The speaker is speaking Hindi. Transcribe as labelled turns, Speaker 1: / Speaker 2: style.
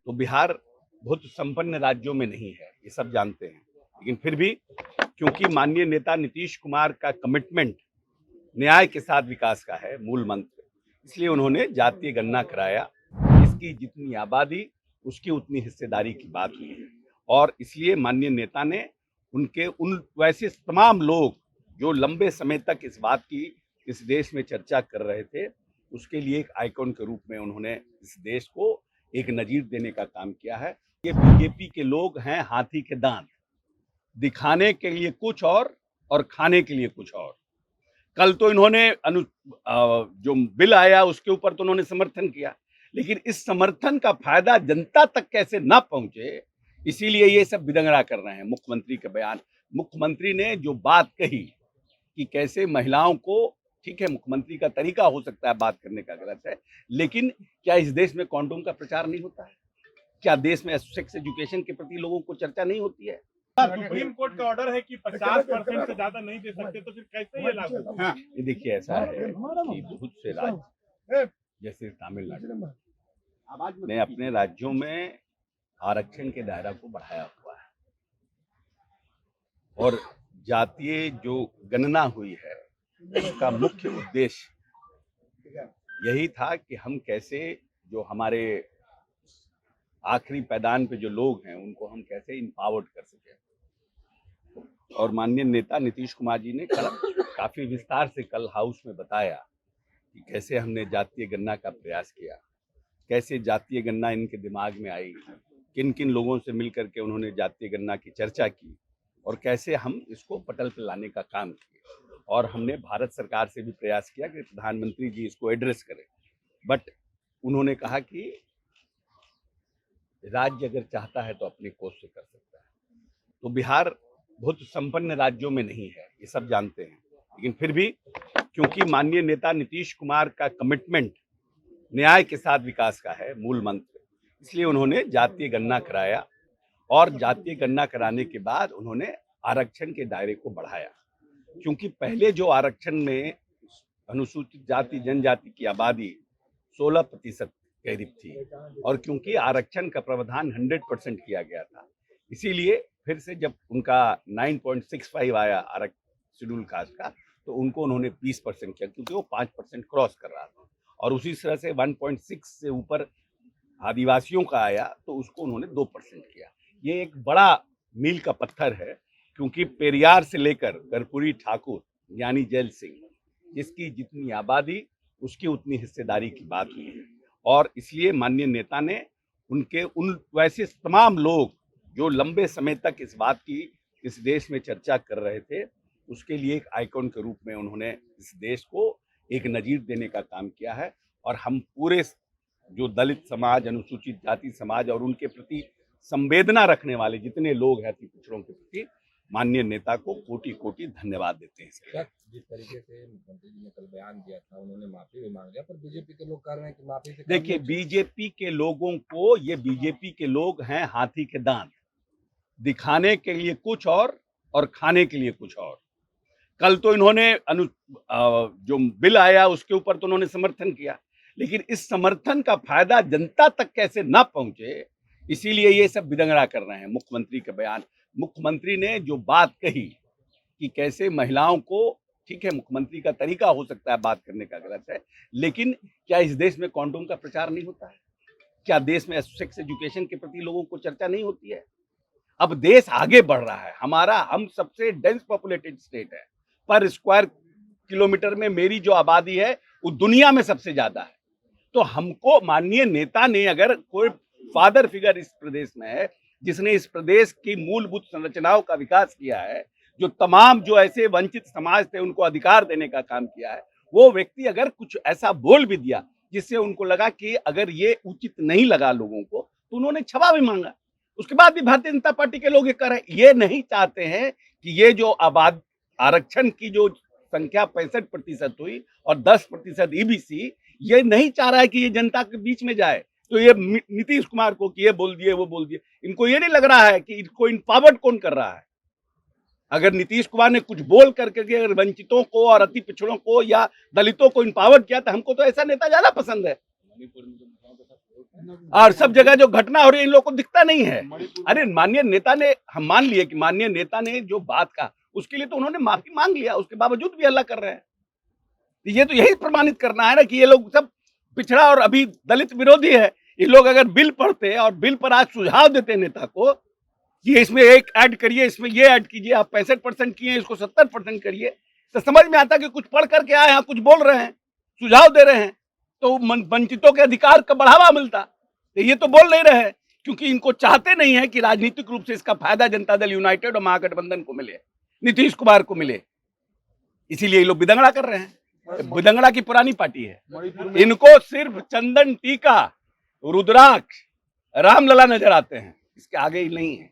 Speaker 1: तो बिहार बहुत संपन्न राज्यों में नहीं है, ये सब जानते हैं। लेकिन फिर भी क्योंकि माननीय नेता नीतीश कुमार का कमिटमेंट न्याय के साथ विकास का है मूल मंत्र, इसलिए उन्होंने जातीय गणना कराया। इसकी जितनी आबादी उसकी उतनी हिस्सेदारी की बात हुई है और इसलिए माननीय नेता ने उनके उन वैसे तमाम लोग जो लंबे समय तक इस बात की इस देश में चर्चा कर रहे थे, उसके लिए एक आइकॉन के रूप में उन्होंने इस देश को एक नजीर देने का काम किया है। ये बीजेपी के लोग हैं हाथी के दांत, दिखाने के लिए कुछ और खाने के लिए कुछ और। कल तो इन्होंने जो बिल आया उसके ऊपर तो उन्होंने समर्थन किया, लेकिन इस समर्थन का फायदा जनता तक कैसे ना पहुंचे, इसीलिए ये सब बिदंगड़ा कर रहे हैं। मुख्यमंत्री के बयान, मुख्यमंत्री ने जो बात कही कि कैसे महिलाओं को, ठीक है मुख्यमंत्री का तरीका हो सकता है बात करने का गलत है, लेकिन क्या इस देश में कॉन्डोम का प्रचार नहीं होता है? क्या देश में सेक्स एजुकेशन के प्रति लोगों को चर्चा नहीं होती है?
Speaker 2: सुप्रीम कोर्ट का ऑर्डर है कि 50% से ज्यादा नहीं दे सकते, तो फिर कैसे ये लागू होगा?
Speaker 1: ये देखिए, ऐसा है कि बहुत से राज्य जैसे तमिलनाडु ने अपने राज्यों में आरक्षण के दायरा को बढ़ाया हुआ है और जातीय जो गणना हुई है उसका मुख्य उद्देश्य यही था कि हम कैसे जो हमारे आखिरी पैदान पे जो लोग हैं उनको हम कैसे इम्पावर्ड कर सकें। और माननीय नेता नीतीश कुमार जी ने कल काफी विस्तार से कल हाउस में बताया कि कैसे हमने जातीय गणना का प्रयास किया, कैसे जातीय गणना इनके दिमाग में आई, किन किन लोगों से मिलकर के उन्होंने जातीय गणना की चर्चा की और कैसे हम इसको पटल पर लाने का काम किया। और हमने भारत सरकार से भी प्रयास किया कि प्रधानमंत्री जी इसको एड्रेस करें, बट उन्होंने कहा कि राज्य अगर चाहता है तो अपने कोष से कर सकता है। तो बिहार बहुत संपन्न राज्यों में नहीं है, ये सब जानते हैं। लेकिन फिर भी क्योंकि माननीय नेता नीतीश कुमार का कमिटमेंट न्याय के साथ विकास का है मूल मंत्र, इसलिए उन्होंने जातीय गणना कराया और जातीय गणना कराने के बाद उन्होंने आरक्षण के दायरे को बढ़ाया। क्योंकि पहले जो आरक्षण में अनुसूचित जाति जनजाति की आबादी 16% करीब थी और क्योंकि आरक्षण का प्रावधान 100% किया गया था, इसीलिए फिर से जब उनका 9.65 आया आरक्षण शेड्यूल कास्ट का, तो उनको उन्होंने 20% किया क्योंकि वो 5% क्रॉस कर रहा था। और उसी तरह से 1.6 से ऊपर आदिवासियों का आया तो उसको उन्होंने 2% किया। ये एक बड़ा मील का पत्थर है क्योंकि पेरियार से लेकर कर्पूरी ठाकुर यानी जैल सिंह, जिसकी जितनी आबादी उसकी उतनी हिस्सेदारी की बात हुई है और इसलिए माननीय नेता ने उनके उन वैसे तमाम लोग जो लंबे समय तक इस बात की इस देश में चर्चा कर रहे थे, उसके लिए एक आइकॉन के रूप में उन्होंने इस देश को एक नजीर देने का काम किया है। और हम पूरे जो दलित समाज, अनुसूचित जाति समाज और उनके प्रति संवेदना रखने वाले जितने लोग हैं पिछड़ों के प्रति, माननीय नेता को कोटि कोटि धन्यवाद देते हैं।
Speaker 3: जिस तरीके से मुख्यमंत्री जी ने कल बयान दिया था, उन्होंने माफी भी मांग लिया, पर बीजेपी के लोग कह रहे हैं कि माफी से
Speaker 1: देखिए, बीजेपी के लोगों को, ये बीजेपी के लोग हैं हाथी के दांत, दिखाने के लिए कुछ और खाने के लिए कुछ और। कल तो इन्होंने जो बिल आया उसके ऊपर तो उन्होंने समर्थन किया, लेकिन इस समर्थन का फायदा जनता तक कैसे ना पहुंचे, इसीलिए ये सब बिदंगड़ा कर रहे हैं। मुख्यमंत्री के बयान, मुख्यमंत्री ने जो बात कही कि कैसे महिलाओं को, ठीक है मुख्यमंत्री का तरीका हो सकता है बात करने का गलत है, लेकिन क्या इस देश में कॉन्डोम का प्रचार नहीं होता है? क्या देश में सेक्स एजुकेशन के प्रति लोगों को चर्चा नहीं होती है? अब देश आगे बढ़ रहा है, हम सबसे डेंस पॉपुलेटेड स्टेट है। पर स्क्वायर किलोमीटर में मेरी जो आबादी है वो दुनिया में सबसे ज्यादा है। तो हमको माननीय नेता ने, अगर कोई फादर फिगर इस प्रदेश में है जिसने इस प्रदेश की मूलभूत संरचनाओं का विकास किया है, जो तमाम जो ऐसे वंचित समाज थे उनको अधिकार देने का काम किया है, वो व्यक्ति अगर कुछ ऐसा बोल भी दिया जिससे उनको लगा कि अगर ये उचित नहीं लगा लोगों को, तो उन्होंने क्षमा भी मांगा। उसके बाद भी भारतीय जनता पार्टी के लोग ये कर रहे हैं, ये नहीं चाहते हैं कि ये जो आरक्षण की जो संख्या 65% हुई और 10% ईबीसी, ये नहीं चाह रहा है कि ये जनता के बीच में जाए। तो ये नीतीश कुमार को कि ये बोल दिए वो बोल दिए, इनको ये नहीं लग रहा है कि इनको इम्पावर्ड कौन कर रहा है। अगर नीतीश कुमार ने कुछ बोल करके अगर वंचितों को और अति पिछड़ों को या दलितों को इम्पावर्ड किया, तो हमको तो ऐसा नेता ज्यादा पसंद है। और सब जगह जो घटना हो रही है इन लोगों को दिखता नहीं है। अरे माननीय नेता ने, हम मान लिए कि माननीय नेता ने जो बात कहा उसके लिए तो उन्होंने माफी मांग लिया, उसके बावजूद भी हल्ला कर रहे हैं। ये तो यही प्रमाणित करना है ना कि ये लोग सब पिछड़ा और अभी दलित विरोधी है। ये लोग अगर बिल पढ़ते और बिल पर आज सुझाव देते नेता को कि इसमें एक ऐड करिए, इसमें ये ऐड कीजिए, आप 65% किए इसको 70% करिए, तो समझ में आता कि कुछ पढ़ करके आए हैं, कुछ बोल रहे हैं, सुझाव दे रहे हैं, तो वंचितों के अधिकार का बढ़ावा मिलता। तो ये तो बोल नहीं रहे हैं क्योंकि इनको चाहते नहीं है कि राजनीतिक रूप से इसका फायदा जनता दल यूनाइटेड और महागठबंधन को मिले, नीतीश कुमार को मिले, इसीलिए ये लोग विदंगड़ा कर रहे हैं। विदंगड़ा की पुरानी पार्टी है, इनको सिर्फ चंदन टीका, रुद्राक्ष, रामलला नजर आते हैं, इसके आगे ही नहीं है।